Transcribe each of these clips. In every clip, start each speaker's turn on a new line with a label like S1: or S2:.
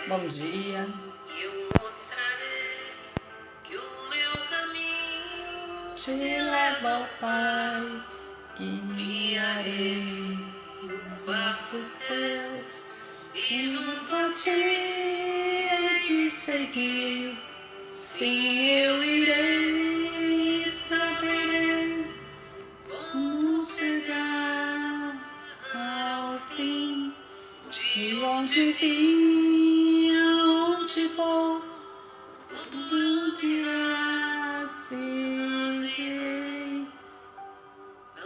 S1: Bom dia.
S2: Eu mostrarei que o meu caminho
S1: Te leva ao Pai, guiarei os passos teus e junto a ti hei de seguir. Sim, eu irei, saberei como chegar ao fim. De onde vim, aonde vou, tu dirás, seguirei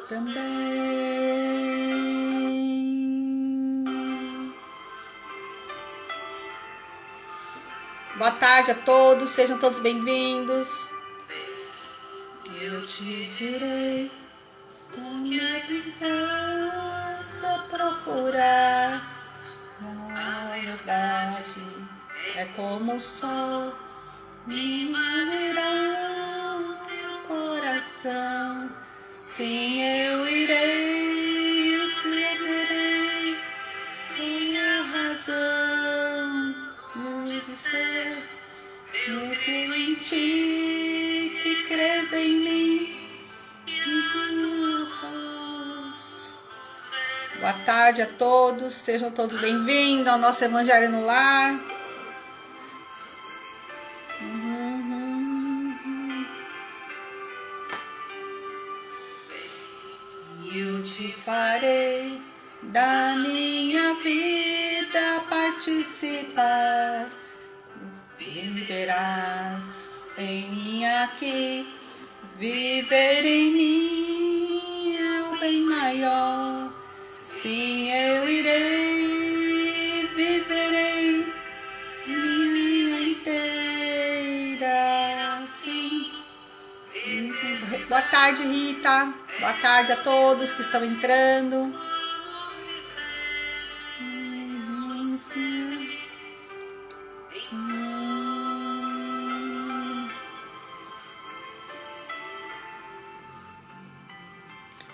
S1: também. Boa tarde a todos, sejam todos bem-vindos. Eu te direi como é que estás a procurar. A verdade é como o sol, me invadirá o teu coração. Sim, eu irei, escreverei minha razão de ser. Eu creio em ti, que crês em mim. Boa tarde a todos, sejam todos bem-vindos ao nosso Evangelho no Lar. Eu te farei da minha vida participar. Viverás em mim aqui, viver em mim é o bem maior. Sim, eu irei, viverei minha inteira, sim. Boa tarde, Rita. Boa tarde a todos que estão entrando.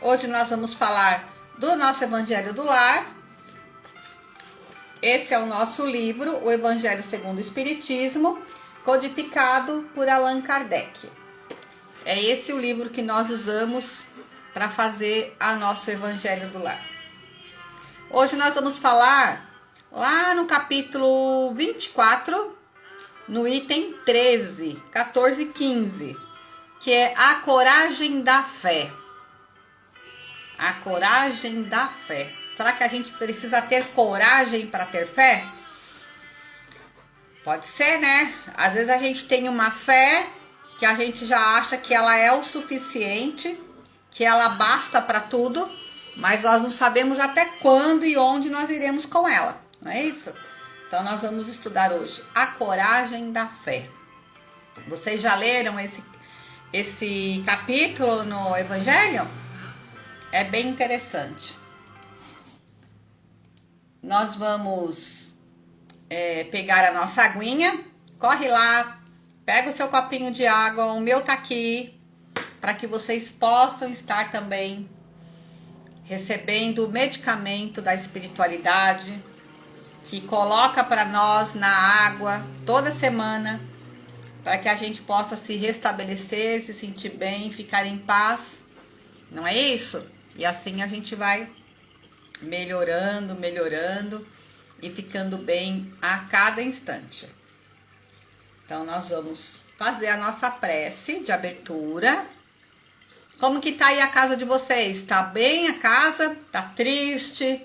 S1: Hoje nós vamos falar do nosso Evangelho do Lar. Esse é o nosso livro, o Evangelho segundo o Espiritismo, codificado por Allan Kardec. É esse o livro que nós usamos para fazer o nosso Evangelho do Lar. Hoje nós vamos falar lá no capítulo 24, no item 13, 14 e 15, que é a coragem da fé. A coragem da fé. Será que a gente precisa ter coragem para ter fé? Pode ser, né? Às vezes a gente tem uma fé que a gente já acha que ela é o suficiente, que ela basta para tudo, mas nós não sabemos até quando e onde nós iremos com ela, não é isso? Então nós vamos estudar hoje a coragem da fé. Vocês já leram esse capítulo no Evangelho? É bem interessante. Nós vamos pegar a nossa aguinha, corre lá, pega o seu copinho de água, o meu tá aqui, para que vocês possam estar também recebendo o medicamento da espiritualidade, que coloca para nós na água toda semana, para que a gente possa se restabelecer, se sentir bem, ficar em paz, não é isso? E assim a gente vai melhorando e ficando bem a cada instante. Então nós vamos fazer a nossa prece de abertura. Como que tá aí a casa de vocês? Tá bem a casa? Tá triste?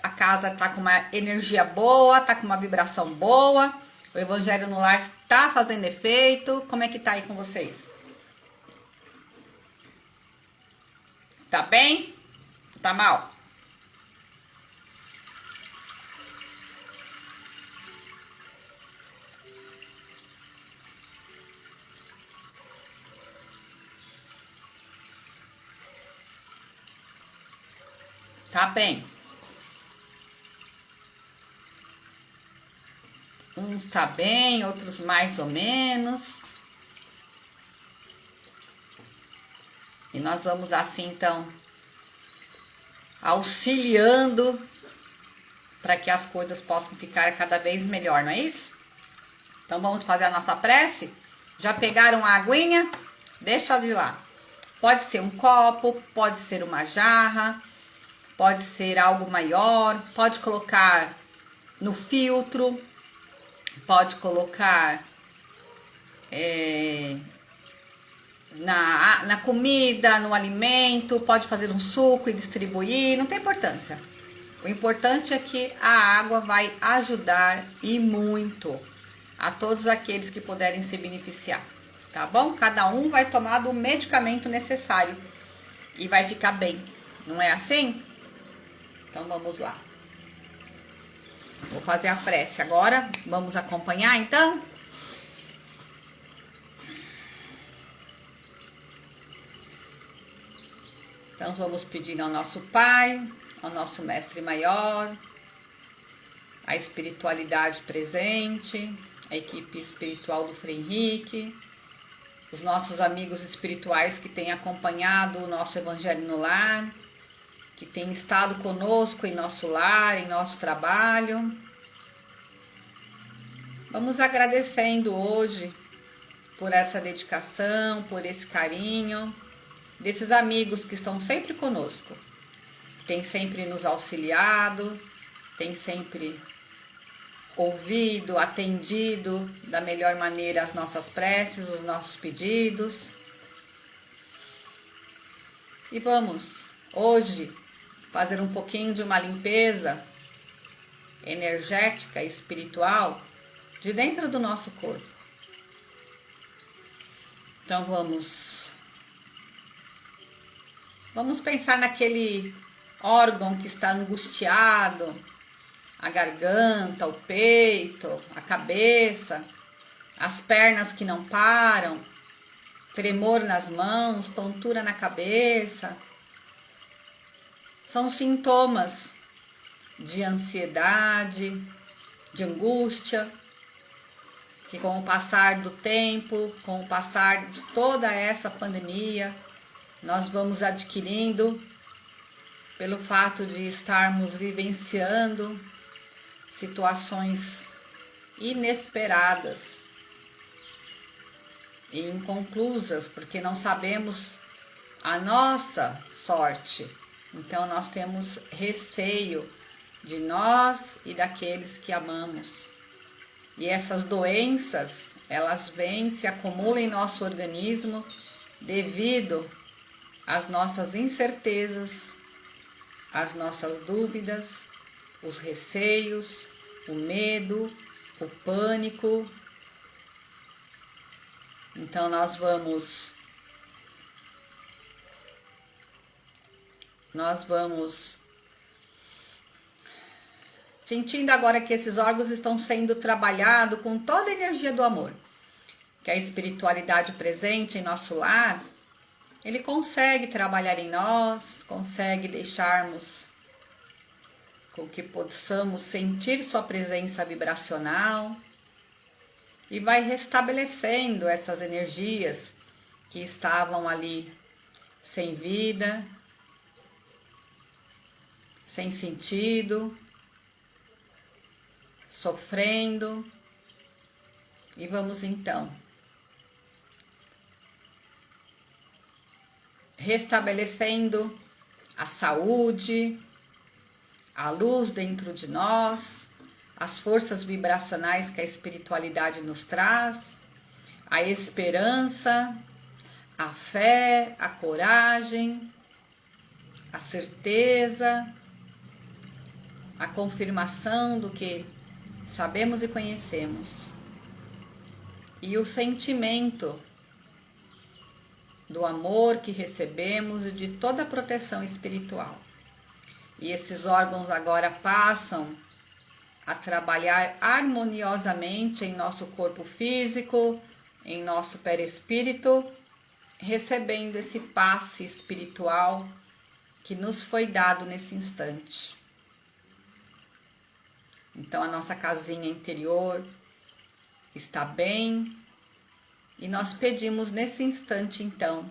S1: A casa tá com uma energia boa? Tá com uma vibração boa? O Evangelho no Lar está fazendo efeito? Como é que tá aí com vocês? Tá bem? Tá mal? Tá bem. Uns tá bem, outros mais ou menos. E nós vamos assim, então, auxiliando para que as coisas possam ficar cada vez melhor, não é isso? Então vamos fazer a nossa prece? Já pegaram a aguinha? Deixa de lá. Pode ser um copo, pode ser uma jarra, pode ser algo maior, pode colocar no filtro, pode colocar na comida, no alimento, pode fazer um suco e distribuir, não tem importância. O importante é que a água vai ajudar e muito a todos aqueles que puderem se beneficiar, tá bom? Cada um vai tomar do medicamento necessário e vai ficar bem, não é assim? Então vamos lá. Vou fazer a prece agora, vamos acompanhar então? Então vamos pedir ao nosso Pai, ao nosso Mestre Maior, a espiritualidade presente, a equipe espiritual do Frei Henrique, os nossos amigos espirituais que têm acompanhado o nosso Evangelho no Lar, que têm estado conosco em nosso lar, em nosso trabalho. Vamos agradecendo hoje por essa dedicação, por esse carinho, desses amigos que estão sempre conosco, têm sempre nos auxiliado, têm sempre ouvido, atendido da melhor maneira as nossas preces, os nossos pedidos. E vamos hoje fazer um pouquinho de uma limpeza energética e espiritual de dentro do nosso corpo. Então vamos pensar naquele órgão que está angustiado, a garganta, o peito, a cabeça, as pernas que não param, tremor nas mãos, tontura na cabeça. São sintomas de ansiedade, de angústia, que com o passar do tempo, com o passar de toda essa pandemia, nós vamos adquirindo pelo fato de estarmos vivenciando situações inesperadas e inconclusas, porque não sabemos a nossa sorte. Então nós temos receio de nós e daqueles que amamos. E essas doenças, elas vêm, se acumulam em nosso organismo devido às nossas incertezas, às nossas dúvidas, os receios, o medo, o pânico. Então nós vamos sentindo agora que esses órgãos estão sendo trabalhados com toda a energia do amor, que a espiritualidade presente em nosso lar, ele consegue trabalhar em nós, consegue deixarmos com que possamos sentir sua presença vibracional e vai restabelecendo essas energias que estavam ali sem vida, sem sentido, sofrendo. E vamos então restabelecendo a saúde, a luz dentro de nós, as forças vibracionais que a espiritualidade nos traz, a esperança, a fé, a coragem, a certeza, a confirmação do que sabemos e conhecemos, e o sentimento do amor que recebemos e de toda a proteção espiritual. E esses órgãos agora passam a trabalhar harmoniosamente em nosso corpo físico, em nosso perispírito, recebendo esse passe espiritual que nos foi dado nesse instante. Então a nossa casinha interior está bem e nós pedimos nesse instante então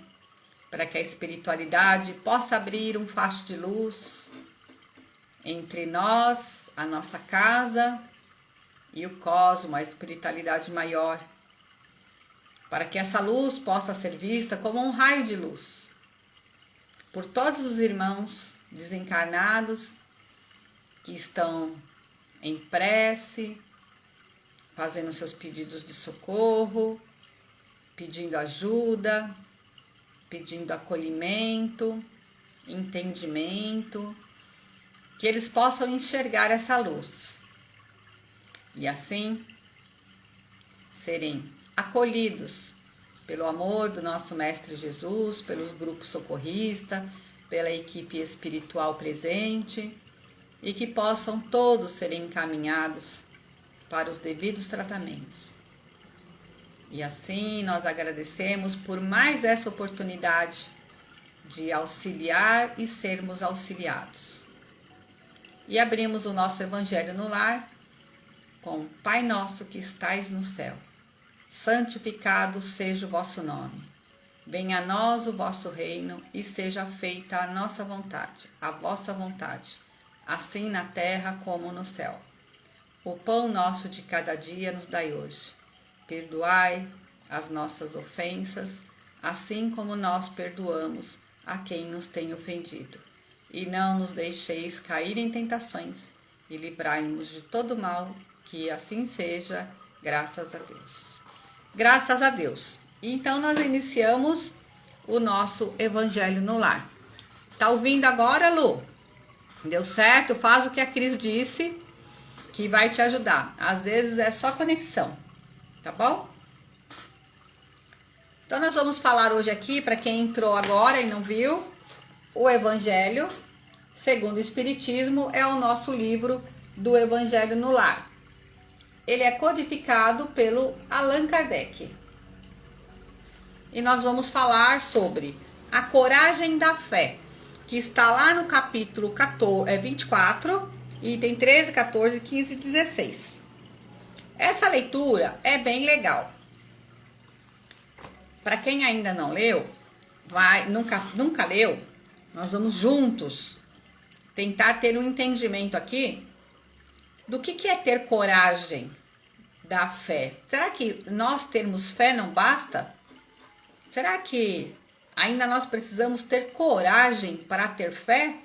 S1: para que a espiritualidade possa abrir um facho de luz entre nós, a nossa casa e o cosmo, a espiritualidade maior, para que essa luz possa ser vista como um raio de luz por todos os irmãos desencarnados que estão em prece, fazendo seus pedidos de socorro, pedindo ajuda, pedindo acolhimento, entendimento, que eles possam enxergar essa luz e assim serem acolhidos pelo amor do nosso Mestre Jesus, pelos grupos socorristas, pela equipe espiritual presente, e que possam todos serem encaminhados para os devidos tratamentos. E assim nós agradecemos por mais essa oportunidade de auxiliar e sermos auxiliados. E abrimos o nosso Evangelho no Lar com: Pai nosso que estais no céu, santificado seja o vosso nome. Venha a nós o vosso reino e seja feita a nossa vontade, a vossa vontade, assim na terra como no céu. O pão nosso de cada dia nos dai hoje. Perdoai as nossas ofensas, assim como nós perdoamos a quem nos tem ofendido. E não nos deixeis cair em tentações, e livrai-nos de todo mal, que assim seja, graças a Deus. Graças a Deus. Então nós iniciamos o nosso Evangelho no Lar. Tá ouvindo agora, Lu? Deu certo? Faz o que a Cris disse, que vai te ajudar. Às vezes é só conexão, tá bom? Então nós vamos falar hoje aqui, para quem entrou agora e não viu, o Evangelho segundo o Espiritismo é o nosso livro do Evangelho no Lar. Ele é codificado pelo Allan Kardec. E nós vamos falar sobre a coragem da fé, que está lá no capítulo 24, item 13, 14, 15 e 16. Essa leitura é bem legal. Para quem ainda não leu, nunca leu, nós vamos juntos tentar ter um entendimento aqui do que é ter coragem da fé. Será que nós termos fé não basta? Será que ainda nós precisamos ter coragem para ter fé?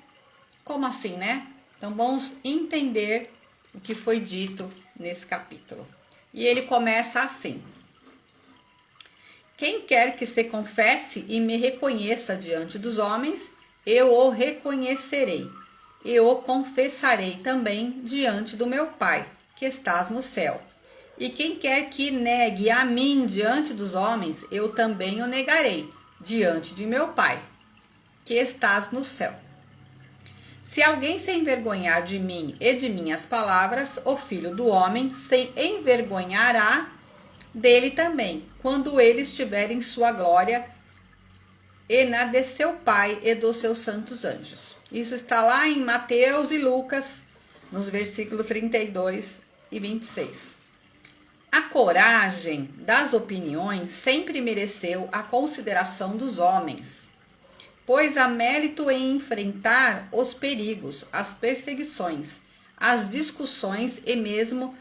S1: Como assim, né? Então vamos entender o que foi dito nesse capítulo. E ele começa assim: quem quer que se confesse e me reconheça diante dos homens, eu o reconhecerei. E o confessarei também diante do meu Pai, que estás no céu. E quem quer que negue a mim diante dos homens, eu também o negarei diante de meu Pai, que estás no céu. Se alguém se envergonhar de mim e de minhas palavras, o Filho do Homem se envergonhará dele também, quando ele estiver em sua glória e na de seu Pai e dos seus santos anjos. Isso está lá em Mateus e Lucas, nos versículos 32 e 26. A coragem das opiniões sempre mereceu a consideração dos homens, pois há mérito em enfrentar os perigos, as perseguições, as discussões e mesmo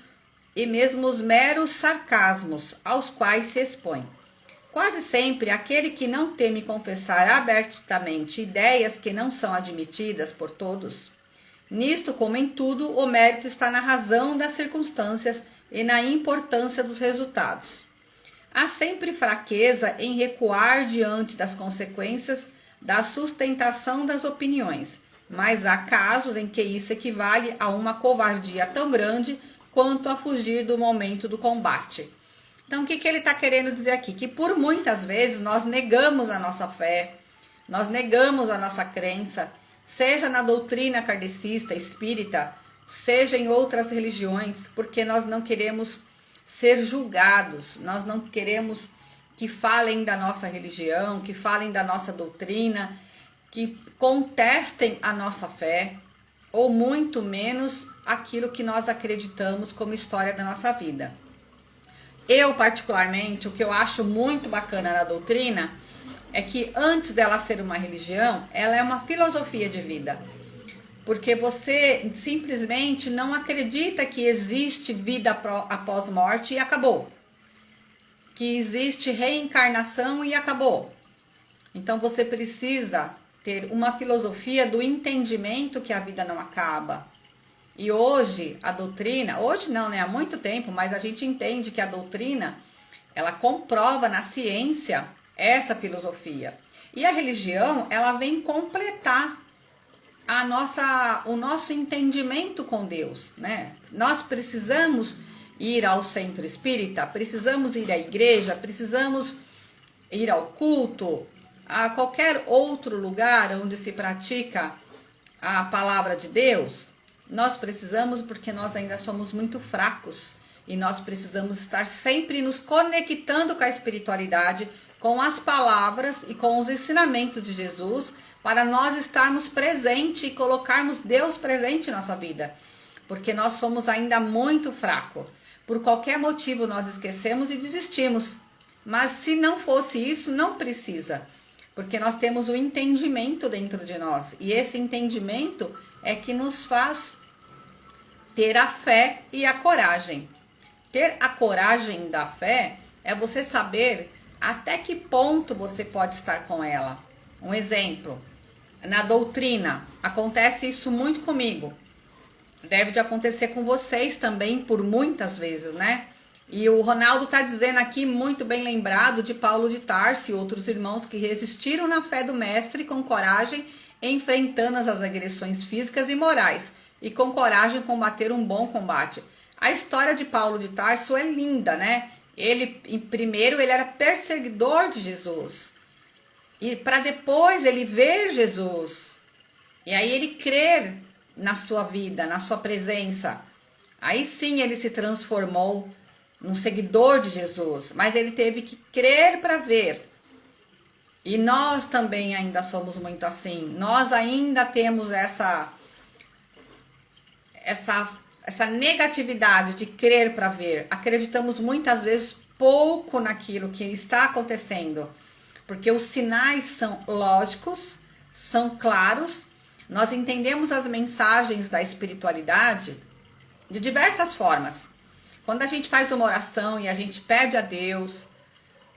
S1: os meros sarcasmos aos quais se expõe. Quase sempre, aquele que não teme confessar abertamente ideias que não são admitidas por todos. Nisto, como em tudo, o mérito está na razão das circunstâncias e na importância dos resultados. Há sempre fraqueza em recuar diante das consequências da sustentação das opiniões, mas há casos em que isso equivale a uma covardia tão grande quanto a fugir do momento do combate. Então, o que ele está querendo dizer aqui? Que por muitas vezes nós negamos a nossa fé, nós negamos a nossa crença, seja na doutrina kardecista, espírita, seja em outras religiões, porque nós não queremos ser julgados, nós não queremos que falem da nossa religião, que falem da nossa doutrina, que contestem a nossa fé, ou muito menos aquilo que nós acreditamos como história da nossa vida. Eu, particularmente, o que eu acho muito bacana na doutrina é que antes dela ser uma religião, ela é uma filosofia de vida. porque você simplesmente não acredita que existe vida após morte e acabou. Que existe reencarnação e acabou. Então você precisa ter uma filosofia do entendimento que a vida não acaba. E hoje a doutrina, hoje não, né? Há muito tempo, mas a gente entende que a doutrina, ela comprova na ciência essa filosofia. E a religião, ela vem completar o nosso entendimento com Deus, né? Nós precisamos ir ao centro espírita, precisamos ir à igreja, precisamos ir ao culto, a qualquer outro lugar onde se pratica a palavra de Deus. Nós precisamos, porque nós ainda somos muito fracos e nós precisamos estar sempre nos conectando com a espiritualidade, com as palavras e com os ensinamentos de Jesus, para nós estarmos presentes e colocarmos Deus presente em nossa vida, porque nós somos ainda muito fracos. Por qualquer motivo nós esquecemos e desistimos, mas se não fosse isso, não precisa, porque nós temos o entendimento dentro de nós, e esse entendimento é que nos faz ter a fé e a coragem. Ter a coragem da fé é você saber até que ponto você pode estar com ela. Um exemplo, na doutrina, acontece isso muito comigo. Deve de acontecer com vocês também por muitas vezes, né? E o Ronaldo está dizendo aqui, muito bem lembrado, de Paulo de Tarso e outros irmãos que resistiram na fé do mestre com coragem, enfrentando as agressões físicas e morais, e com coragem combater um bom combate. A história de Paulo de Tarso é linda, né? Primeiro ele era perseguidor de Jesus, e para depois ele ver Jesus, e aí ele crer na sua vida, na sua presença. Aí sim ele se transformou num seguidor de Jesus, mas ele teve que crer para ver. E nós também ainda somos muito assim. Nós ainda temos essa negatividade de crer para ver. Acreditamos muitas vezes pouco naquilo que está acontecendo, porque os sinais são lógicos, são claros. Nós entendemos as mensagens da espiritualidade de diversas formas. Quando a gente faz uma oração e a gente pede a Deus,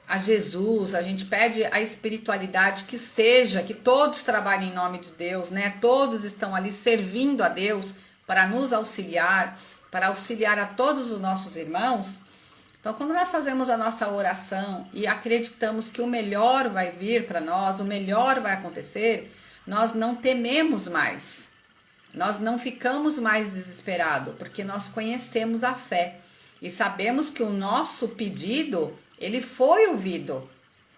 S1: a Jesus, a gente pede a espiritualidade que todos trabalhem em nome de Deus, né? Todos estão ali servindo a Deus para nos auxiliar, para auxiliar a todos os nossos irmãos. Então, quando nós fazemos a nossa oração e acreditamos que o melhor vai vir para nós, o melhor vai acontecer, nós não tememos mais. Nós não ficamos mais desesperados, porque nós conhecemos a fé e sabemos que o nosso pedido, ele foi ouvido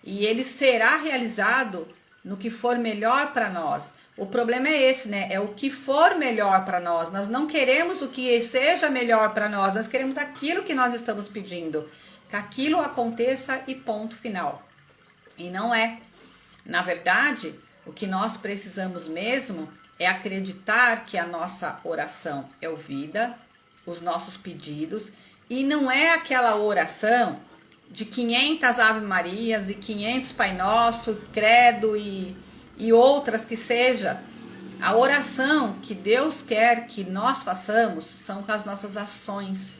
S1: e ele será realizado no que for melhor para nós. O problema é esse, né? É o que for melhor para nós. Nós não queremos o que seja melhor para nós, nós queremos aquilo que nós estamos pedindo, que aquilo aconteça e ponto final. E não é. Na verdade, o que nós precisamos mesmo é acreditar que a nossa oração é ouvida, os nossos pedidos, e não é aquela oração de 500 Ave Marias e 500 Pai Nosso, Credo e outras que seja. A oração que Deus quer que nós façamos são com as nossas ações,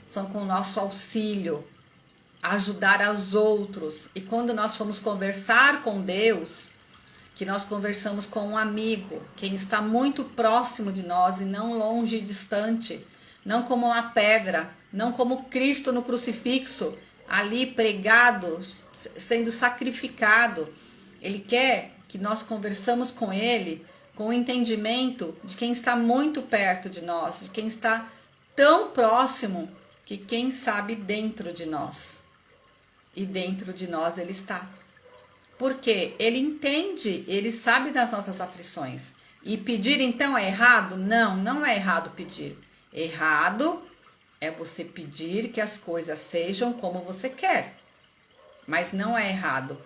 S1: são com o nosso auxílio, ajudar aos outros. E quando nós formos conversar com Deus, que nós conversamos com um amigo, quem está muito próximo de nós e não longe e distante, não como uma pedra, não como Cristo no crucifixo, ali pregado, sendo sacrificado. Ele quer que nós conversamos com ele com o entendimento de quem está muito perto de nós, de quem está tão próximo que quem sabe dentro de nós. E dentro de nós ele está. Porque ele entende, ele sabe das nossas aflições. E pedir então é errado? Não, não é errado pedir. Errado é você pedir que as coisas sejam como você quer. Mas não é errado.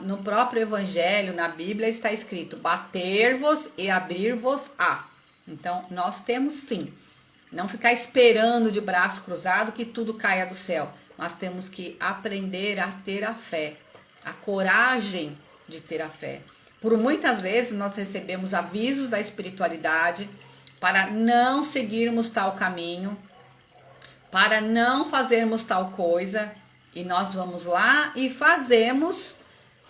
S1: No próprio Evangelho, na Bíblia, está escrito: bater-vos e abrir-vos-á. Então, nós temos sim. Não ficar esperando de braço cruzado que tudo caia do céu. Mas temos que aprender a ter a fé. A coragem de ter a fé. Por muitas vezes nós recebemos avisos da espiritualidade para não seguirmos tal caminho, para não fazermos tal coisa, e nós vamos lá e fazemos.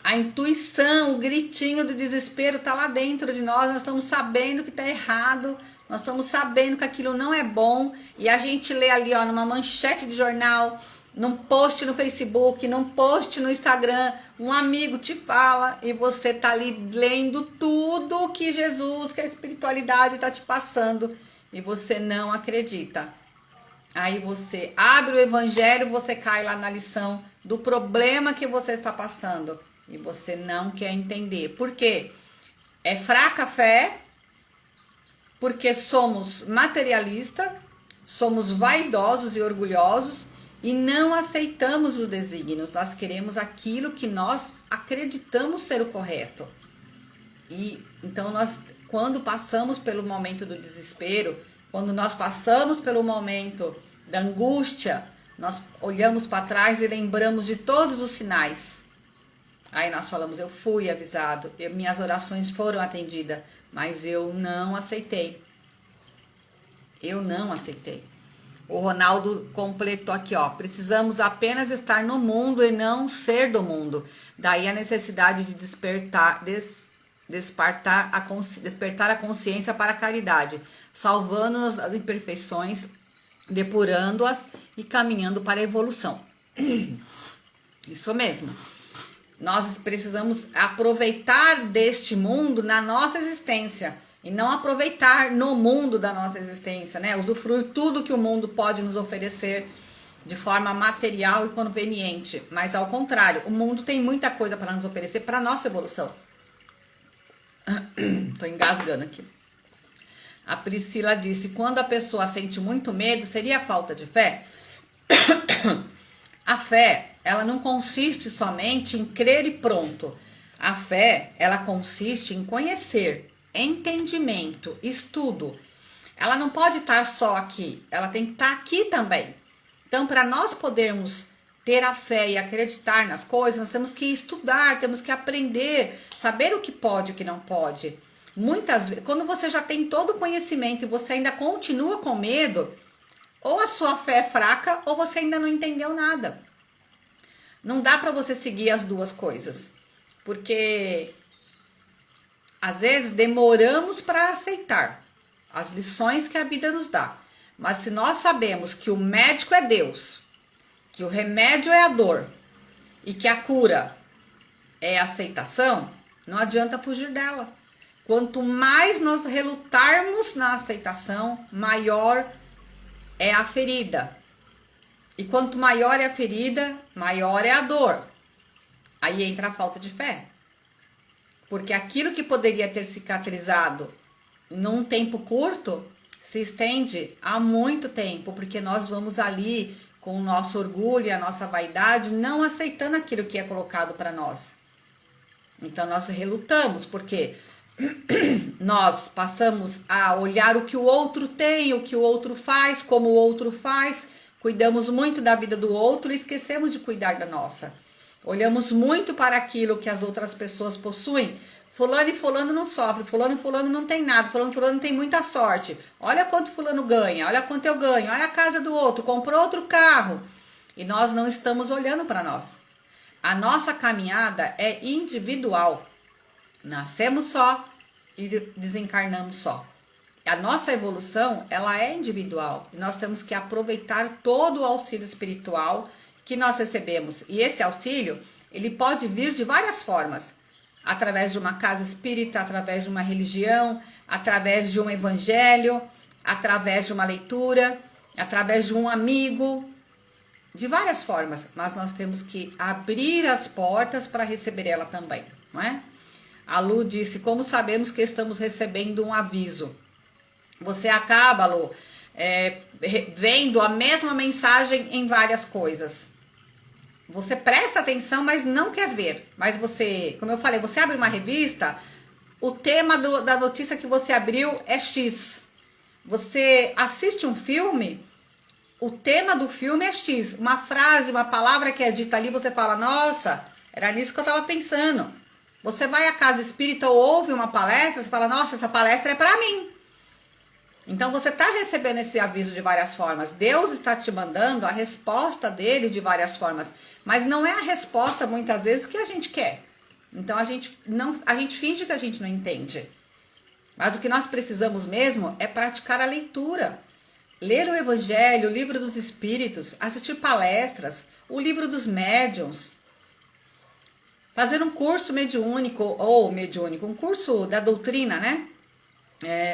S1: A intuição, o gritinho do desespero está lá dentro de nós, nós estamos sabendo que está errado, nós estamos sabendo que aquilo não é bom, e a gente lê ali, ó, numa manchete de jornal, num post no Facebook, num post no Instagram, um amigo te fala, e você tá ali lendo tudo que Jesus, que a espiritualidade está te passando, e você não acredita. Aí você abre o evangelho, você cai lá na lição do problema que você está passando. E você não quer entender. Por quê? É fraca a fé, porque somos materialistas, somos vaidosos e orgulhosos e não aceitamos os desígnios. Nós queremos aquilo que nós acreditamos ser o correto. E então nós, quando passamos pelo momento do desespero, quando nós passamos pelo momento da angústia, nós olhamos para trás e lembramos de todos os sinais. Aí nós falamos, eu fui avisado, minhas orações foram atendidas, mas eu não aceitei. Eu não aceitei. O Ronaldo completou aqui, ó, precisamos apenas estar no mundo e não ser do mundo. Daí a necessidade de despertar a consciência para a caridade, salvando-nos das imperfeições, depurando-as e caminhando para a evolução. Isso mesmo. Nós precisamos aproveitar deste mundo na nossa existência e não aproveitar no mundo da nossa existência, né? Usufruir tudo que o mundo pode nos oferecer de forma material e conveniente, mas ao contrário, o mundo tem muita coisa para nos oferecer para a nossa evolução. Tô engasgando aqui. A Priscila disse, quando a pessoa sente muito medo, seria falta de fé? A fé, ela não consiste somente em crer e pronto. A fé, ela consiste em conhecer, entendimento, estudo. Ela não pode estar só aqui, ela tem que estar aqui também. Então, para nós podermos ter a fé e acreditar nas coisas, nós temos que estudar, temos que aprender, saber o que pode e o que não pode. Muitas vezes, quando você já tem todo o conhecimento e você ainda continua com medo, ou a sua fé é fraca ou você ainda não entendeu nada. Não dá para você seguir as duas coisas, porque às vezes demoramos para aceitar as lições que a vida nos dá. Mas se nós sabemos que o médico é Deus, que o remédio é a dor e que a cura é a aceitação, não adianta fugir dela. Quanto mais nós relutarmos na aceitação, maior é a ferida. E quanto maior é a ferida, maior é a dor. Aí entra a falta de fé. Porque aquilo que poderia ter cicatrizado num tempo curto, se estende há muito tempo, porque nós vamos ali com o nosso orgulho e a nossa vaidade, não aceitando aquilo que é colocado para nós. Então nós relutamos, porque nós passamos a olhar o que o outro tem, o que o outro faz, como o outro faz, cuidamos muito da vida do outro e esquecemos de cuidar da nossa. Olhamos muito para aquilo que as outras pessoas possuem. Fulano e fulano não sofre, fulano e fulano não tem nada, fulano e fulano tem muita sorte. Olha quanto fulano ganha, olha quanto eu ganho, olha a casa do outro, comprou outro carro. E nós não estamos olhando para nós. A nossa caminhada é individual. Nascemos só e desencarnamos só. A nossa evolução, ela é individual. E nós temos que aproveitar todo o auxílio espiritual que nós recebemos. E esse auxílio, ele pode vir de várias formas. Através de uma casa espírita, através de uma religião, através de um evangelho, através de uma leitura, através de um amigo, de várias formas. Mas nós temos que abrir as portas para receber ela também, não é? A Lu disse, como sabemos que estamos recebendo um aviso? Você acaba, Lu, vendo a mesma mensagem em várias coisas. Você presta atenção, mas não quer ver. Mas você, como eu falei, você abre uma revista, o tema da notícia que você abriu é X. Você assiste um filme, o tema do filme é X. Uma frase, uma palavra que é dita ali, você fala, nossa, era nisso que eu estava pensando. Você vai à casa espírita ou ouve uma palestra, você fala, nossa, essa palestra é para mim. Então você está recebendo esse aviso de várias formas. Deus está te mandando a resposta dele de várias formas. Mas não é a resposta, muitas vezes, que a gente quer. Então a gente finge que a gente não entende. Mas o que nós precisamos mesmo é praticar a leitura. Ler o Evangelho, o Livro dos Espíritos, assistir palestras, o Livro dos Médiuns. Fazer um curso mediúnico, um curso da doutrina, né?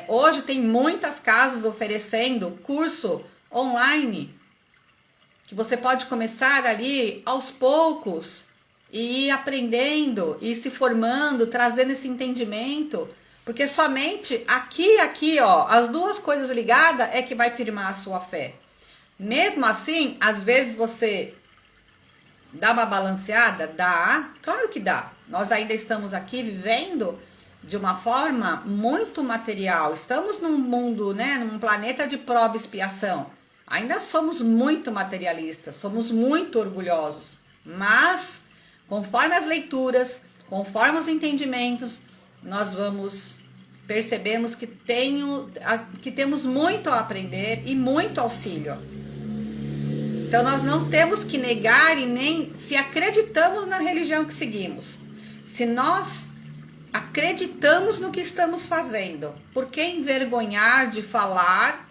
S1: Hoje tem muitas casas oferecendo curso online, que você pode começar ali aos poucos e ir aprendendo e se formando, trazendo esse entendimento, porque somente aqui, ó, as duas coisas ligadas é que vai firmar a sua fé. Mesmo assim, às vezes você dá uma balanceada? Dá, claro que dá. Nós ainda estamos aqui vivendo de uma forma muito material. Estamos num mundo, né, num planeta de prova e expiação. Ainda somos muito materialistas, somos muito orgulhosos. Mas, conforme as leituras, conforme os entendimentos, nós percebemos que temos muito a aprender e muito auxílio. Então nós não temos que negar e nem se acreditamos na religião que seguimos. Se nós acreditamos no que estamos fazendo, por que envergonhar de falar?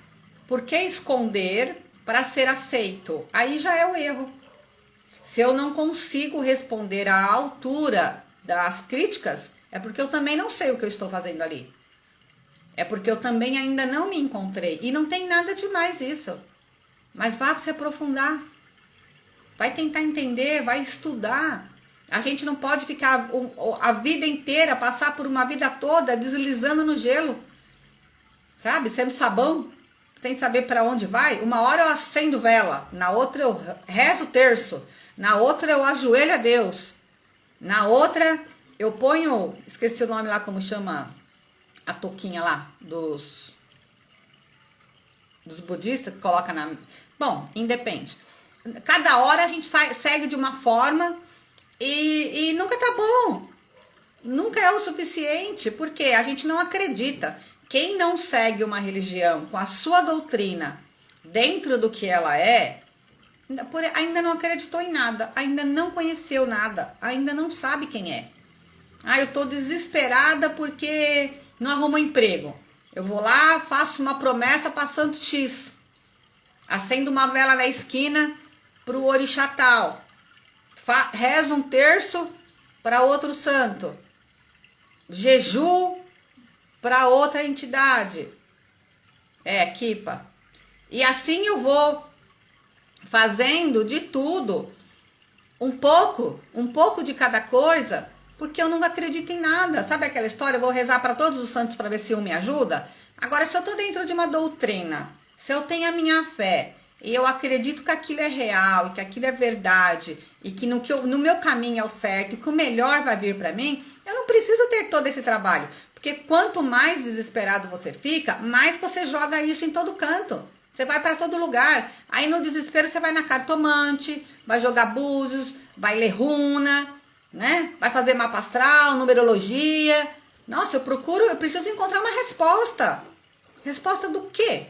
S1: Por que esconder para ser aceito? Aí já é o erro. Se eu não consigo responder à altura das críticas, é porque eu também não sei o que eu estou fazendo ali. É porque eu também ainda não me encontrei. E não tem nada demais isso. Mas vá se aprofundar. Vai tentar entender, vai estudar. A gente não pode ficar a vida inteira, passar por uma vida toda deslizando no gelo. Sabe? Sendo sabão, sem saber para onde vai. Uma hora eu acendo vela, na outra eu rezo o terço, na outra eu ajoelho a Deus, na outra eu ponho, esqueci o nome lá, como chama a touquinha lá, dos budistas que coloca na... Bom, independe. Cada hora a gente segue de uma forma e nunca tá bom. Nunca é o suficiente, porque a gente não acredita. Quem não segue uma religião com a sua doutrina dentro do que ela é, ainda não acreditou em nada, ainda não conheceu nada, ainda não sabe quem é. Eu tô desesperada porque não arrumo emprego. Eu vou lá, faço uma promessa para Santo X. Acendo uma vela na esquina pro orixá tal. Rezo um terço para outro santo. Jeju para outra entidade. Kipa. E assim eu vou fazendo de tudo. Um pouco de cada coisa, porque eu não acredito em nada. Sabe aquela história? Eu vou rezar para todos os santos para ver se um me ajuda? Agora, se eu estou dentro de uma doutrina, se eu tenho a minha fé, e eu acredito que aquilo é real, e que aquilo é verdade, e que no meu caminho é o certo, e que o melhor vai vir para mim, eu não preciso ter todo esse trabalho. Porque quanto mais desesperado você fica, mais você joga isso em todo canto. Você vai para todo lugar. Aí no desespero você vai na cartomante, vai jogar búzios, vai ler runa, né? Vai fazer mapa astral, numerologia. Nossa, eu preciso encontrar uma resposta. Resposta do quê?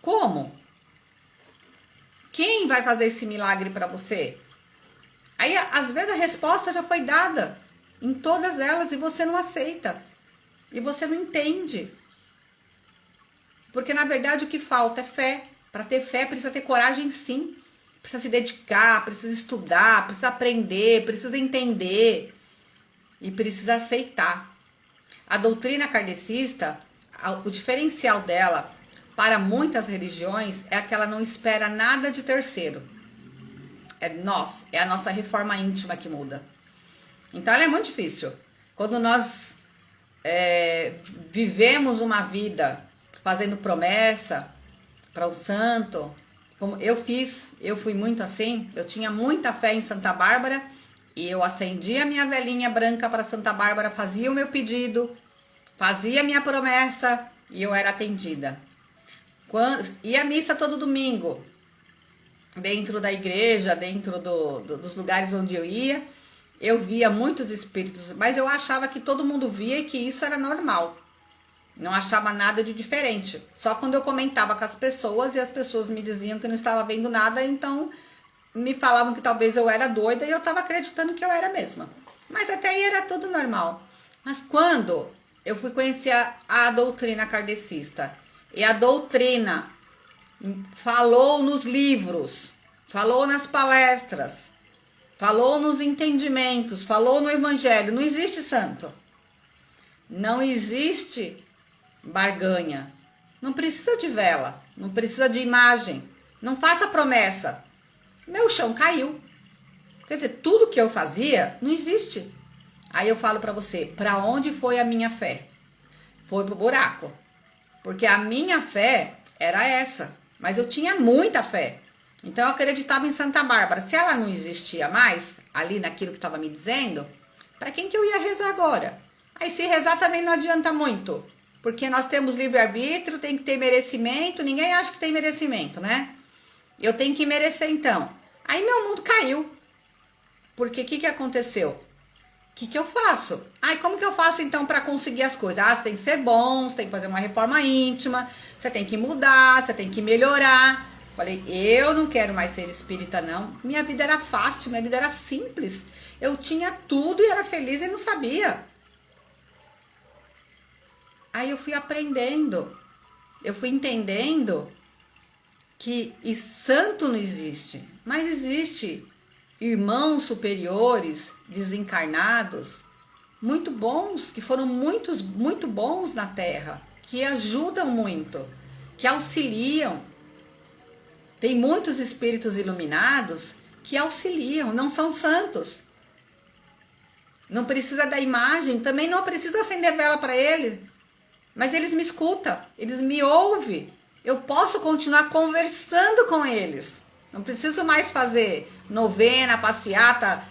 S1: Como? Quem vai fazer esse milagre para você? Aí, às vezes, a resposta já foi dada em todas elas e você não aceita. E você não entende. Porque, na verdade, o que falta é fé. Para ter fé, precisa ter coragem, sim. Precisa se dedicar, precisa estudar, precisa aprender, precisa entender. E precisa aceitar. A doutrina kardecista, o diferencial dela para muitas religiões é que ela não espera nada de terceiro. É a nossa reforma íntima que muda. Então ela é muito difícil. Quando nós vivemos uma vida fazendo promessa para o santo, como eu fui muito assim, eu tinha muita fé em Santa Bárbara e eu acendia a minha velinha branca para Santa Bárbara, fazia o meu pedido, fazia a minha promessa e eu era atendida. Ia à missa todo domingo, dentro da igreja, dentro dos lugares onde eu ia, eu via muitos espíritos, mas eu achava que todo mundo via e que isso era normal. Não achava nada de diferente. Só quando eu comentava com as pessoas e as pessoas me diziam que não estava vendo nada, então me falavam que talvez eu era doida e eu estava acreditando que eu era mesma. Mas até aí era tudo normal. Mas quando eu fui conhecer a doutrina kardecista e a doutrina falou nos livros, falou nas palestras, falou nos entendimentos, falou no evangelho, não existe santo. Não existe barganha. Não precisa de vela, não precisa de imagem. Não faça promessa. Meu chão caiu. Quer dizer, tudo que eu fazia não existe. Aí eu falo pra você, pra onde foi a minha fé? Foi pro buraco. Porque a minha fé era essa. Mas eu tinha muita fé. Então eu acreditava em Santa Bárbara. Se ela não existia mais, ali naquilo que estava me dizendo, para quem que eu ia rezar agora? Aí se rezar também não adianta muito. Porque nós temos livre-arbítrio, tem que ter merecimento. Ninguém acha que tem merecimento, né? Eu tenho que merecer então. Aí meu mundo caiu. Porque o que aconteceu? O que eu faço? Ai, como que eu faço então para conseguir as coisas? Ah, você tem que ser bom, você tem que fazer uma reforma íntima, você tem que mudar, você tem que melhorar. Falei, eu não quero mais ser espírita não. Minha vida era fácil, minha vida era simples. Eu tinha tudo e era feliz e não sabia. Aí eu fui aprendendo, eu fui entendendo que santo não existe, mas existe irmãos superiores, desencarnados, muito bons, que foram muito bons na Terra, que ajudam muito, que auxiliam. Tem muitos espíritos iluminados que auxiliam, não são santos. Não precisa da imagem, também não precisa acender vela para eles, mas eles me escutam, eles me ouvem. Eu posso continuar conversando com eles. Não preciso mais fazer novena, passeata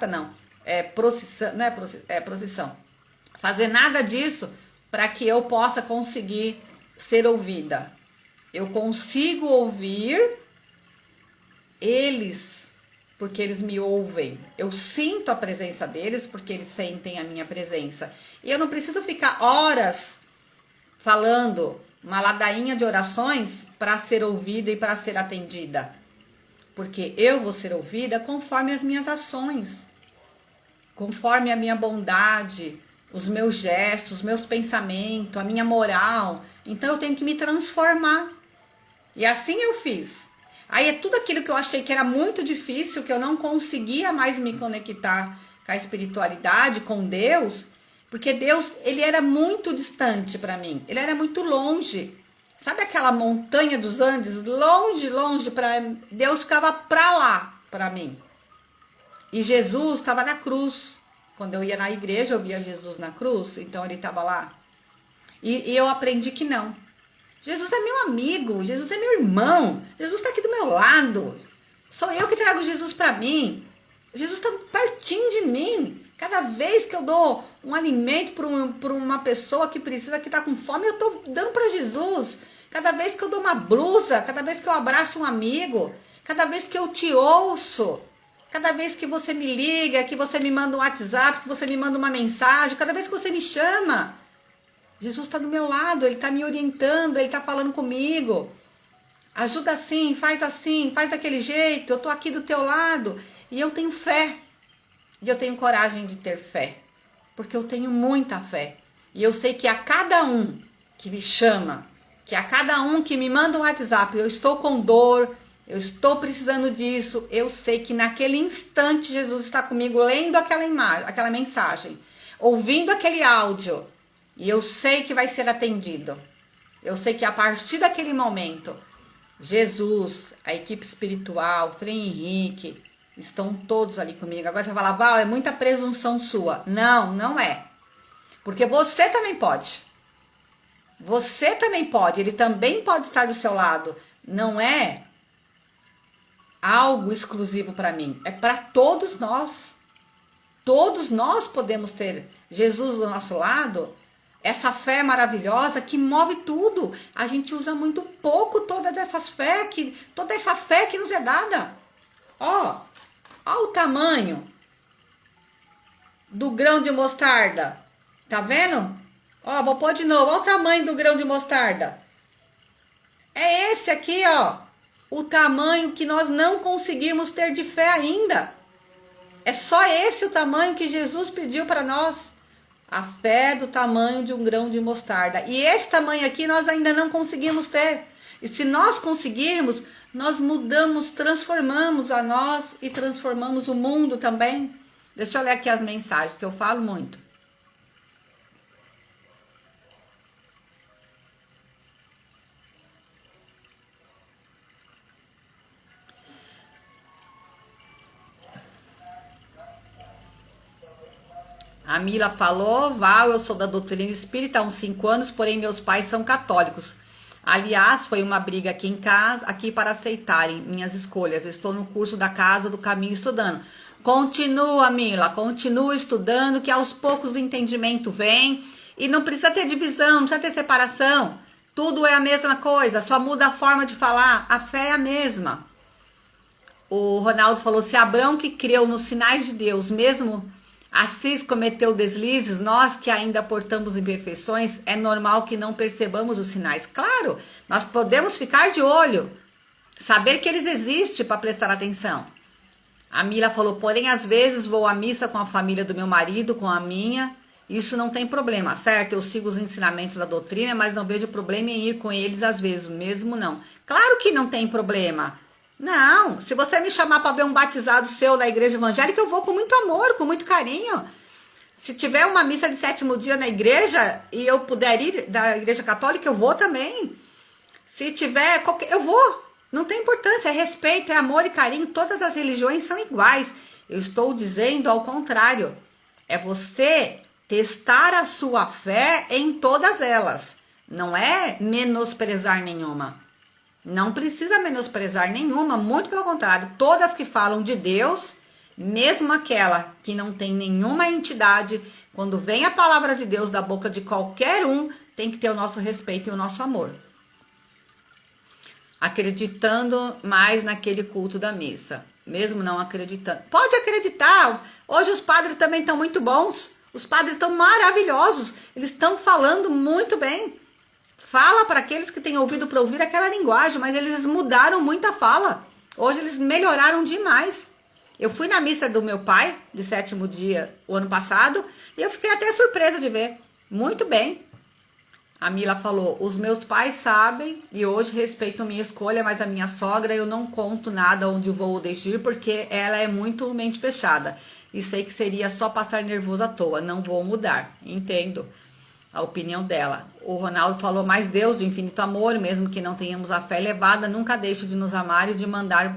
S1: não, procissão, não é procissão. Fazer nada disso para que eu possa conseguir ser ouvida. Eu consigo ouvir eles, porque eles me ouvem. Eu sinto a presença deles, porque eles sentem a minha presença. E eu não preciso ficar horas falando uma ladainha de orações para ser ouvida e para ser atendida. Porque eu vou ser ouvida conforme as minhas ações, conforme a minha bondade, os meus gestos, os meus pensamentos, a minha moral. Então eu tenho que me transformar. E assim eu fiz. Aí é tudo aquilo que eu achei que era muito difícil, que eu não conseguia mais me conectar com a espiritualidade, com Deus, porque Deus, ele era muito distante para mim, ele era muito longe. Sabe aquela montanha dos Andes, longe, longe, para Deus ficava para lá, para mim. E Jesus estava na cruz. Quando eu ia na igreja, eu via Jesus na cruz, então ele estava lá. E eu aprendi que não. Jesus é meu amigo, Jesus é meu irmão, Jesus está aqui do meu lado. Sou eu que trago Jesus para mim. Jesus está pertinho de mim. Cada vez que eu dou um alimento para uma pessoa que precisa, que está com fome, eu estou dando para Jesus. Cada vez que eu dou uma blusa, cada vez que eu abraço um amigo, cada vez que eu te ouço, cada vez que você me liga, que você me manda um WhatsApp, que você me manda uma mensagem, cada vez que você me chama, Jesus está do meu lado, ele está me orientando, ele está falando comigo. Ajuda assim, faz daquele jeito, eu estou aqui do teu lado. E eu tenho fé, e eu tenho coragem de ter fé, porque eu tenho muita fé. E eu sei que a cada um que me chama, que a cada um que me manda um WhatsApp, eu estou com dor, eu estou precisando disso, eu sei que naquele instante Jesus está comigo lendo aquela mensagem, ouvindo aquele áudio, e eu sei que vai ser atendido. Eu sei que a partir daquele momento, Jesus, a equipe espiritual, Frei Henrique, estão todos ali comigo. Agora você vai falar, Val, é muita presunção sua. Não, não é. Porque você também pode. Você também pode, ele também pode estar do seu lado. Não é algo exclusivo para mim, é para todos nós. Todos nós podemos ter Jesus do nosso lado, essa fé maravilhosa que move tudo. A gente usa muito pouco toda essa fé que nos é dada. Ó o tamanho do grão de mostarda. Tá vendo? Ó, vou pôr de novo. Olha o tamanho do grão de mostarda. É esse aqui, ó. O tamanho que nós não conseguimos ter de fé ainda. É só esse o tamanho que Jesus pediu para nós. A fé do tamanho de um grão de mostarda. E esse tamanho aqui nós ainda não conseguimos ter. E se nós conseguirmos, nós mudamos, transformamos a nós e transformamos o mundo também. Deixa eu ler aqui as mensagens, que eu falo muito. A Mila falou, Val, eu sou da doutrina espírita há uns 5 anos, porém meus pais são católicos. Aliás, foi uma briga aqui em casa, aqui para aceitarem minhas escolhas. Estou no curso da Casa do Caminho estudando. Continua, Mila, continua estudando, que aos poucos o entendimento vem. E não precisa ter divisão, não precisa ter separação. Tudo é a mesma coisa, só muda a forma de falar. A fé é a mesma. O Ronaldo falou, se Abraão que creu nos sinais de Deus, mesmo Assis cometeu deslizes, nós que ainda portamos imperfeições, é normal que não percebamos os sinais. Claro, nós podemos ficar de olho, saber que eles existem para prestar atenção. A Mila falou, porém, às vezes vou à missa com a família do meu marido, com a minha, isso não tem problema, certo? Eu sigo os ensinamentos da doutrina, mas não vejo problema em ir com eles às vezes, mesmo não. Claro que não tem problema. Não, se você me chamar para ver um batizado seu na igreja evangélica, eu vou com muito amor, com muito carinho. Se tiver uma missa de 7º dia na igreja e eu puder ir da igreja católica, eu vou também. Se tiver qualquer... eu vou. Não tem importância, é respeito, é amor e carinho. Todas as religiões são iguais. Eu estou dizendo ao contrário. É você testar a sua fé em todas elas. Não é menosprezar nenhuma. Não precisa menosprezar nenhuma, muito pelo contrário. Todas que falam de Deus, mesmo aquela que não tem nenhuma entidade, quando vem a palavra de Deus da boca de qualquer um, tem que ter o nosso respeito e o nosso amor. Acreditando mais naquele culto da missa, mesmo não acreditando. Pode acreditar, hoje os padres também estão muito bons, os padres estão maravilhosos, eles estão falando muito bem. Fala para aqueles que têm ouvido para ouvir aquela linguagem, mas eles mudaram muito a fala. Hoje eles melhoraram demais. Eu fui na missa do meu pai, de 7º dia, o ano passado, e eu fiquei até surpresa de ver. Muito bem. A Mila falou, os meus pais sabem e hoje respeitam minha escolha, mas a minha sogra eu não conto nada onde vou ou deixo ir, porque ela é muito mente fechada. E sei que seria só passar nervoso à toa, não vou mudar. Entendo a opinião dela. O Ronaldo falou, mas Deus de infinito amor, mesmo que não tenhamos a fé elevada, nunca deixe de nos amar e de mandar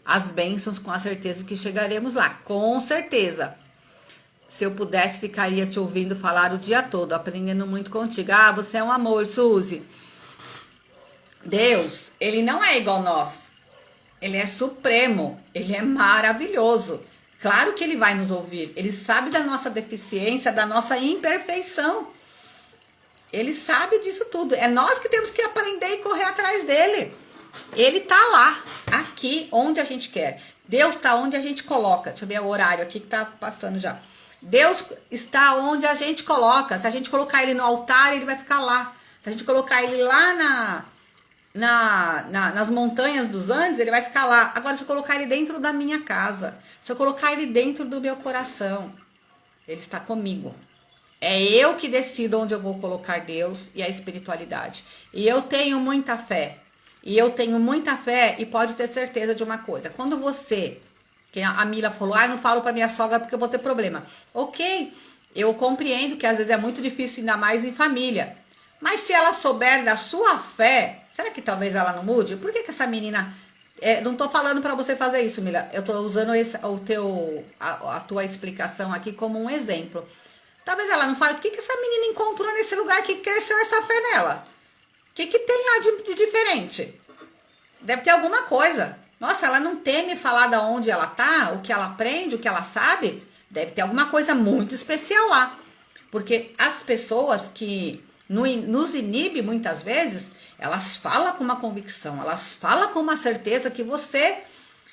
S1: as bênçãos com a certeza que chegaremos lá. Com certeza. Se eu pudesse, ficaria te ouvindo falar o dia todo, aprendendo muito contigo. Ah, você é um amor, Suzy. Deus, ele não é igual a nós. Ele é supremo, ele é maravilhoso. Claro que ele vai nos ouvir. Ele sabe da nossa deficiência, da nossa imperfeição. Ele sabe disso tudo. É nós que temos que aprender e correr atrás dele. Ele tá lá, aqui, onde a gente quer. Deus tá onde a gente coloca. Deixa eu ver o horário aqui que tá passando já. Deus está onde a gente coloca. Se a gente colocar ele no altar, ele vai ficar lá. Se a gente colocar ele lá nas montanhas dos Andes, ele vai ficar lá. Agora, se eu colocar ele dentro da minha casa, se eu colocar ele dentro do meu coração, ele está comigo. É eu que decido onde eu vou colocar Deus e a espiritualidade. E eu tenho muita fé. E pode ter certeza de uma coisa. Quando você, que a Mila falou, não falo para minha sogra porque eu vou ter problema. Ok, eu compreendo que às vezes é muito difícil, ainda mais em família. Mas se ela souber da sua fé, será que talvez ela não mude? Por que essa menina... não tô falando para você fazer isso, Mila. Eu tô usando a tua explicação aqui como um exemplo. Talvez ela não fale, o que essa menina encontrou nesse lugar que cresceu essa fé nela? O que tem lá de diferente? Deve ter alguma coisa. Nossa, ela não teme falar de onde ela tá, o que ela aprende, o que ela sabe. Deve ter alguma coisa muito especial lá. Porque as pessoas que nos inibem muitas vezes, elas falam com uma convicção, elas falam com uma certeza que você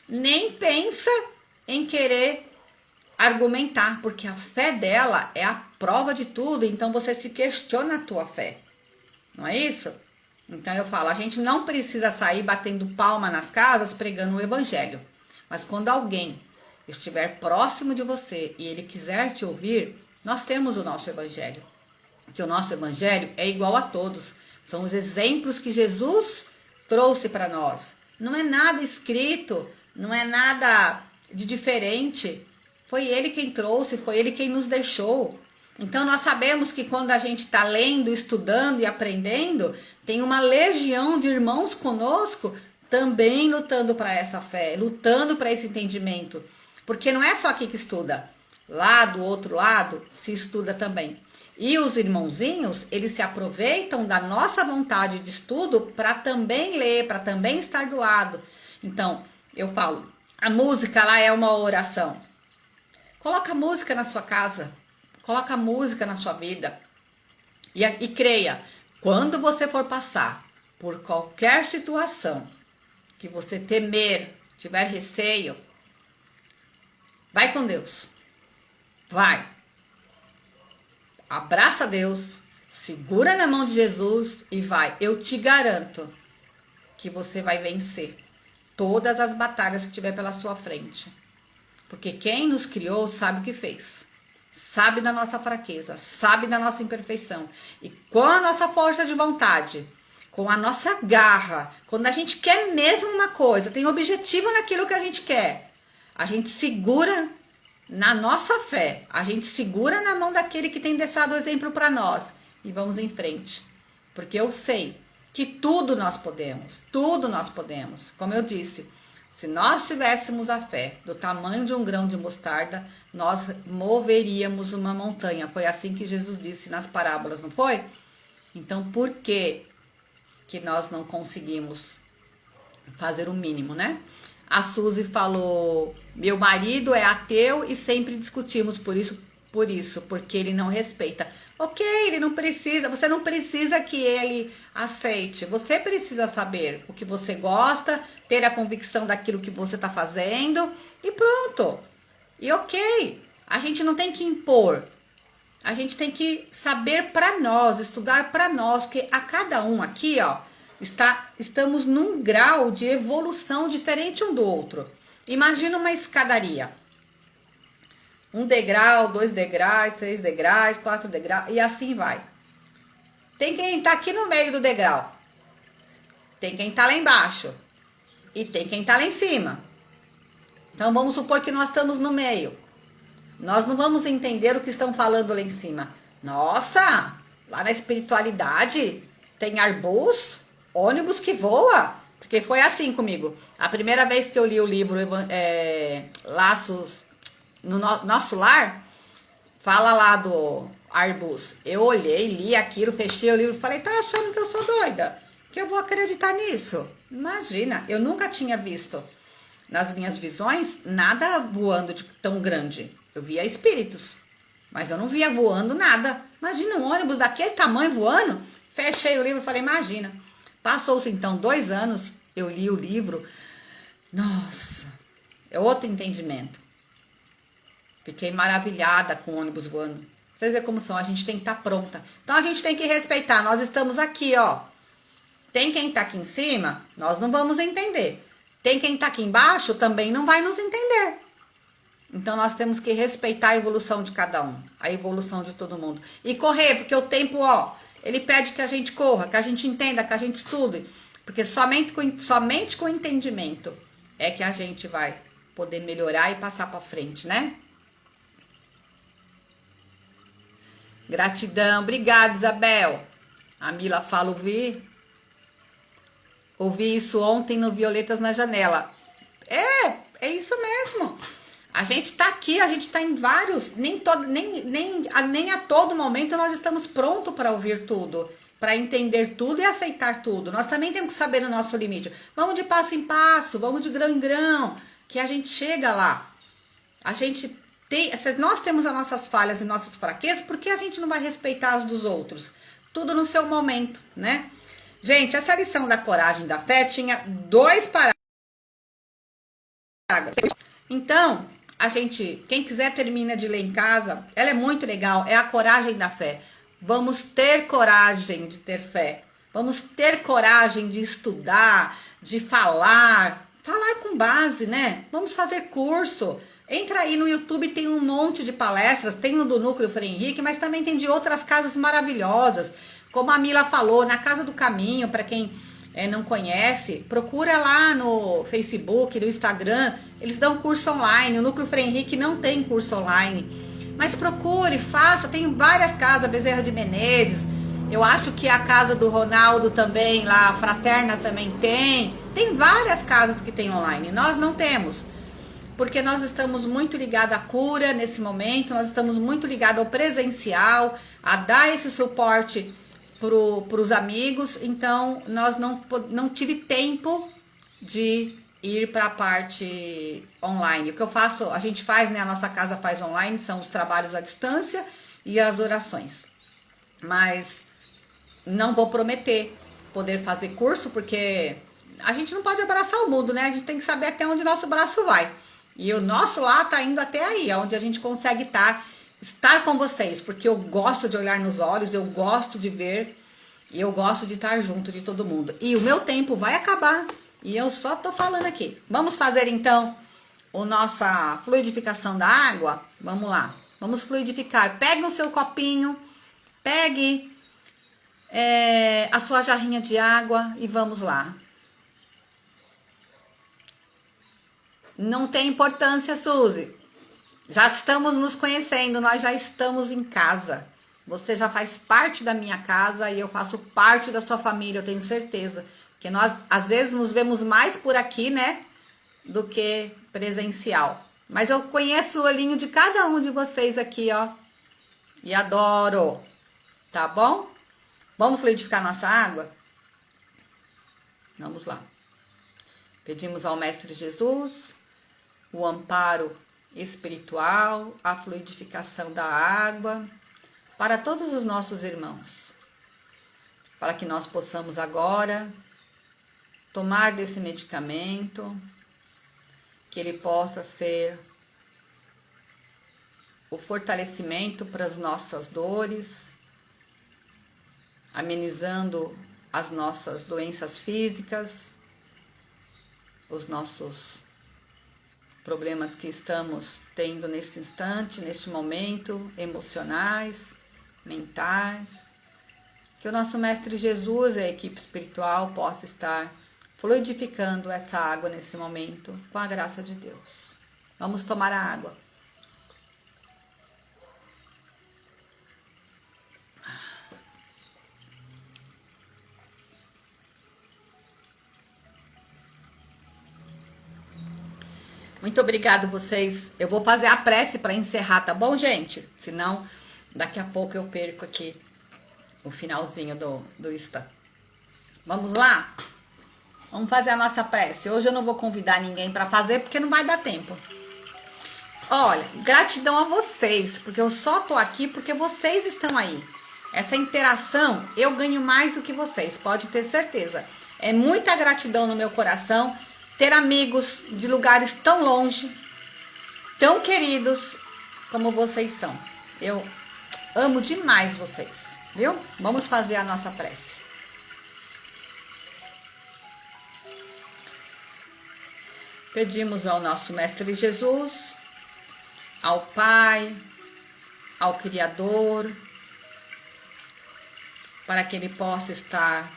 S1: nem pensa em querer argumentar, porque a fé dela é a prova de tudo, então você se questiona a tua fé. Não é isso? Então eu falo, a gente não precisa sair batendo palma nas casas pregando o evangelho. Mas quando alguém estiver próximo de você e ele quiser te ouvir, nós temos o nosso evangelho. Que o nosso evangelho é igual a todos. São os exemplos que Jesus trouxe para nós. Não é nada escrito, não é nada de diferente. Foi ele quem trouxe, foi ele quem nos deixou. Então nós sabemos que quando a gente está lendo, estudando e aprendendo, tem uma legião de irmãos conosco também lutando para essa fé, lutando para esse entendimento. Porque não é só aqui que estuda. Lá do outro lado se estuda também. E os irmãozinhos, eles se aproveitam da nossa vontade de estudo para também ler, para também estar do lado. Então, eu falo, a música lá é uma oração. Coloca música na sua casa, coloca música na sua vida. E creia, quando você for passar por qualquer situação que você temer, tiver receio, vai com Deus. Vai. Abraça Deus, segura na mão de Jesus e vai. Eu te garanto que você vai vencer todas as batalhas que tiver pela sua frente. Porque quem nos criou sabe o que fez. Sabe da nossa fraqueza, sabe da nossa imperfeição. E com a nossa força de vontade, com a nossa garra, quando a gente quer mesmo uma coisa, tem objetivo naquilo que a gente quer, a gente segura na nossa fé, a gente segura na mão daquele que tem deixado o exemplo para nós e vamos em frente. Porque eu sei que tudo nós podemos, tudo nós podemos. Como eu disse, se nós tivéssemos a fé do tamanho de um grão de mostarda, nós moveríamos uma montanha. Foi assim que Jesus disse nas parábolas, não foi? Então, por que nós não conseguimos fazer o mínimo, né? A Suzy falou, meu marido é ateu e sempre discutimos por isso, porque ele não respeita. Ok, ele não precisa, você não precisa que ele aceite. Você precisa saber o que você gosta, ter a convicção daquilo que você está fazendo e pronto. E ok, a gente não tem que impor. A gente tem que saber para nós, estudar para nós, porque a cada um aqui, ó, estamos num grau de evolução diferente um do outro. Imagina uma escadaria. 1 degrau, 2 degraus, 3 degraus, 4 degraus e assim vai. Tem quem tá aqui no meio do degrau. Tem quem tá lá embaixo. E tem quem tá lá em cima. Então vamos supor que nós estamos no meio. Nós não vamos entender o que estão falando lá em cima. Nossa, lá na espiritualidade tem arbus, ônibus que voa. Porque foi assim comigo. A primeira vez que eu li o livro Laços no Nosso Lar, fala lá do arbus. Eu olhei, li aquilo, fechei o livro e falei, tá achando que eu sou doida? Que eu vou acreditar nisso? Imagina, eu nunca tinha visto nas minhas visões nada voando de tão grande. Eu via espíritos, mas eu não via voando nada. Imagina um ônibus daquele tamanho voando. Fechei o livro e falei, imagina. Passou-se então 2 anos, eu li o livro. Nossa, é outro entendimento. Fiquei maravilhada com o ônibus voando. Vocês veem como são, a gente tem que estar pronta. Então a gente tem que respeitar, nós estamos aqui, ó. Tem quem tá aqui em cima, nós não vamos entender. Tem quem tá aqui embaixo, também não vai nos entender. Então nós temos que respeitar a evolução de cada um, a evolução de todo mundo. E correr, porque o tempo, ó, ele pede que a gente corra, que a gente entenda, que a gente estude. Porque somente com entendimento é que a gente vai poder melhorar e passar para frente, né? Gratidão, obrigada, Isabel. A Mila fala, ouvi isso ontem no Violetas na Janela. É isso mesmo. A gente tá aqui, a gente tá em vários, nem a todo momento nós estamos prontos para ouvir tudo, para entender tudo e aceitar tudo. Nós também temos que saber o nosso limite. Vamos de passo em passo, vamos de grão em grão, que a gente chega lá. Nós temos as nossas falhas e nossas fraquezas, porque a gente não vai respeitar as dos outros? Tudo no seu momento, né? Gente, essa lição da coragem e da fé tinha 2 parágrafos. Então, quem quiser termina de ler em casa, ela é muito legal, é a coragem da fé. Vamos ter coragem de ter fé. Vamos ter coragem de estudar, de falar com base, né? Vamos fazer curso. Entra aí no YouTube, tem um monte de palestras, tem o do Núcleo Frei Henrique, mas também tem de outras casas maravilhosas. Como a Mila falou, na Casa do Caminho, para quem não conhece, procura lá no Facebook, no Instagram, eles dão curso online. O Núcleo Frei Henrique não tem curso online, mas procure, faça, tem várias casas, Bezerra de Menezes, eu acho que a casa do Ronaldo também, lá, a Fraterna também tem várias casas que tem online, nós não temos, porque nós estamos muito ligados à cura nesse momento, nós estamos muito ligados ao presencial, a dar esse suporte para os amigos, então nós não tive tempo de ir para a parte online. O que eu faço, a gente faz, né? A nossa casa faz online, são os trabalhos à distância e as orações. Mas não vou prometer poder fazer curso, porque a gente não pode abraçar o mundo, né? A gente tem que saber até onde nosso braço vai. E o nosso lá tá indo até aí, onde a gente consegue estar com vocês, porque eu gosto de olhar nos olhos, eu gosto de ver e eu gosto de estar junto de todo mundo. E o meu tempo vai acabar e eu só tô falando aqui. Vamos fazer então a nossa fluidificação da água? Vamos lá. Vamos fluidificar. Pegue o seu copinho, pegue a sua jarrinha de água e vamos lá. Não tem importância, Suzy. Já estamos nos conhecendo, nós já estamos em casa. Você já faz parte da minha casa e eu faço parte da sua família, eu tenho certeza. Porque nós, às vezes, nos vemos mais por aqui, né? Do que presencial. Mas eu conheço o olhinho de cada um de vocês aqui, ó. E adoro. Tá bom? Vamos fluidificar nossa água? Vamos lá. Pedimos ao Mestre Jesus o amparo espiritual, a fluidificação da água para todos os nossos irmãos, para que nós possamos agora tomar desse medicamento, que ele possa ser o fortalecimento para as nossas dores, amenizando as nossas doenças físicas, os nossos problemas que estamos tendo neste instante, neste momento, emocionais, mentais, que o nosso Mestre Jesus e a equipe espiritual possa estar fluidificando essa água nesse momento, com a graça de Deus. Vamos tomar a água. Muito obrigado vocês. Eu vou fazer a prece para encerrar, tá bom, gente? Senão, daqui a pouco eu perco aqui o finalzinho do Insta. Vamos lá? Vamos fazer a nossa prece. Hoje eu não vou convidar ninguém para fazer, porque não vai dar tempo. Olha, gratidão a vocês, porque eu só tô aqui porque vocês estão aí. Essa interação, eu ganho mais do que vocês, pode ter certeza. É muita gratidão no meu coração ter amigos de lugares tão longe, tão queridos como vocês são. Eu amo demais vocês, viu? Vamos fazer a nossa prece. Pedimos ao nosso Mestre Jesus, ao Pai, ao Criador, para que Ele possa estar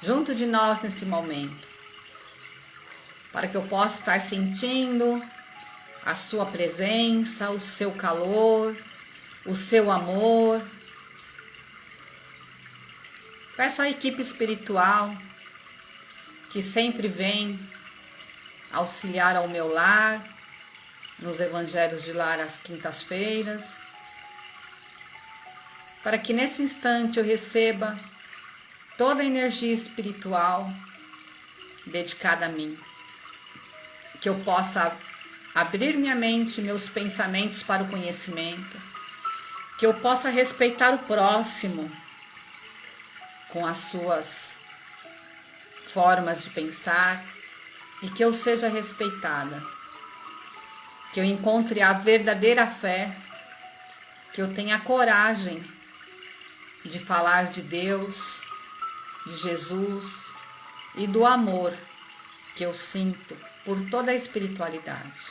S1: junto de nós nesse momento, para que eu possa estar sentindo a sua presença, o seu calor, o seu amor. Peço à equipe espiritual que sempre vem auxiliar ao meu lar, nos evangelhos de lar às quintas-feiras, para que nesse instante eu receba toda a energia espiritual dedicada a mim, que eu possa abrir minha mente, meus pensamentos para o conhecimento, que eu possa respeitar o próximo com as suas formas de pensar e que eu seja respeitada. que eu encontre a verdadeira fé, que eu tenha coragem de falar de Deus, de Jesus e do amor que eu sinto por toda a espiritualidade.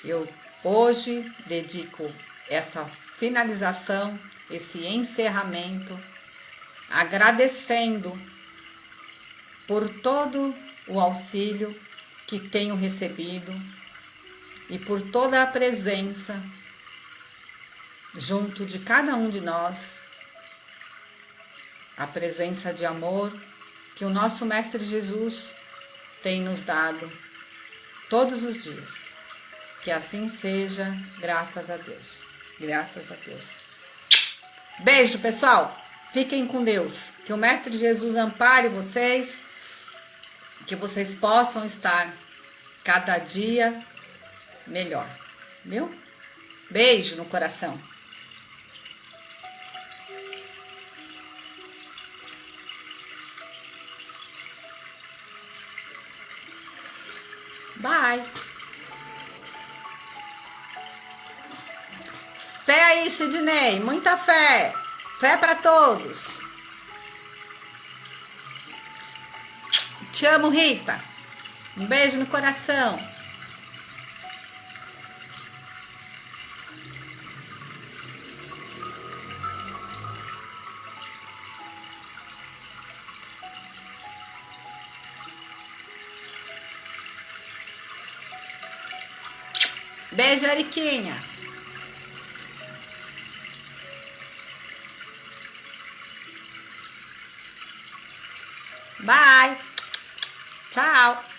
S1: Eu hoje dedico essa finalização, esse encerramento, agradecendo por todo o auxílio que tenho recebido e por toda a presença junto de cada um de nós, a presença de amor que o nosso Mestre Jesus tem nos dado todos os dias. Que assim seja, graças a Deus. Graças a Deus. Beijo, pessoal. Fiquem com Deus. Que o Mestre Jesus ampare vocês. Que vocês possam estar cada dia melhor. Viu? Beijo no coração. Bye. Fé aí, Sidney. Muita fé. Fé para todos. Te amo, Rita. Um beijo no coração. Beijo, Eriquinha. Bye. Tchau.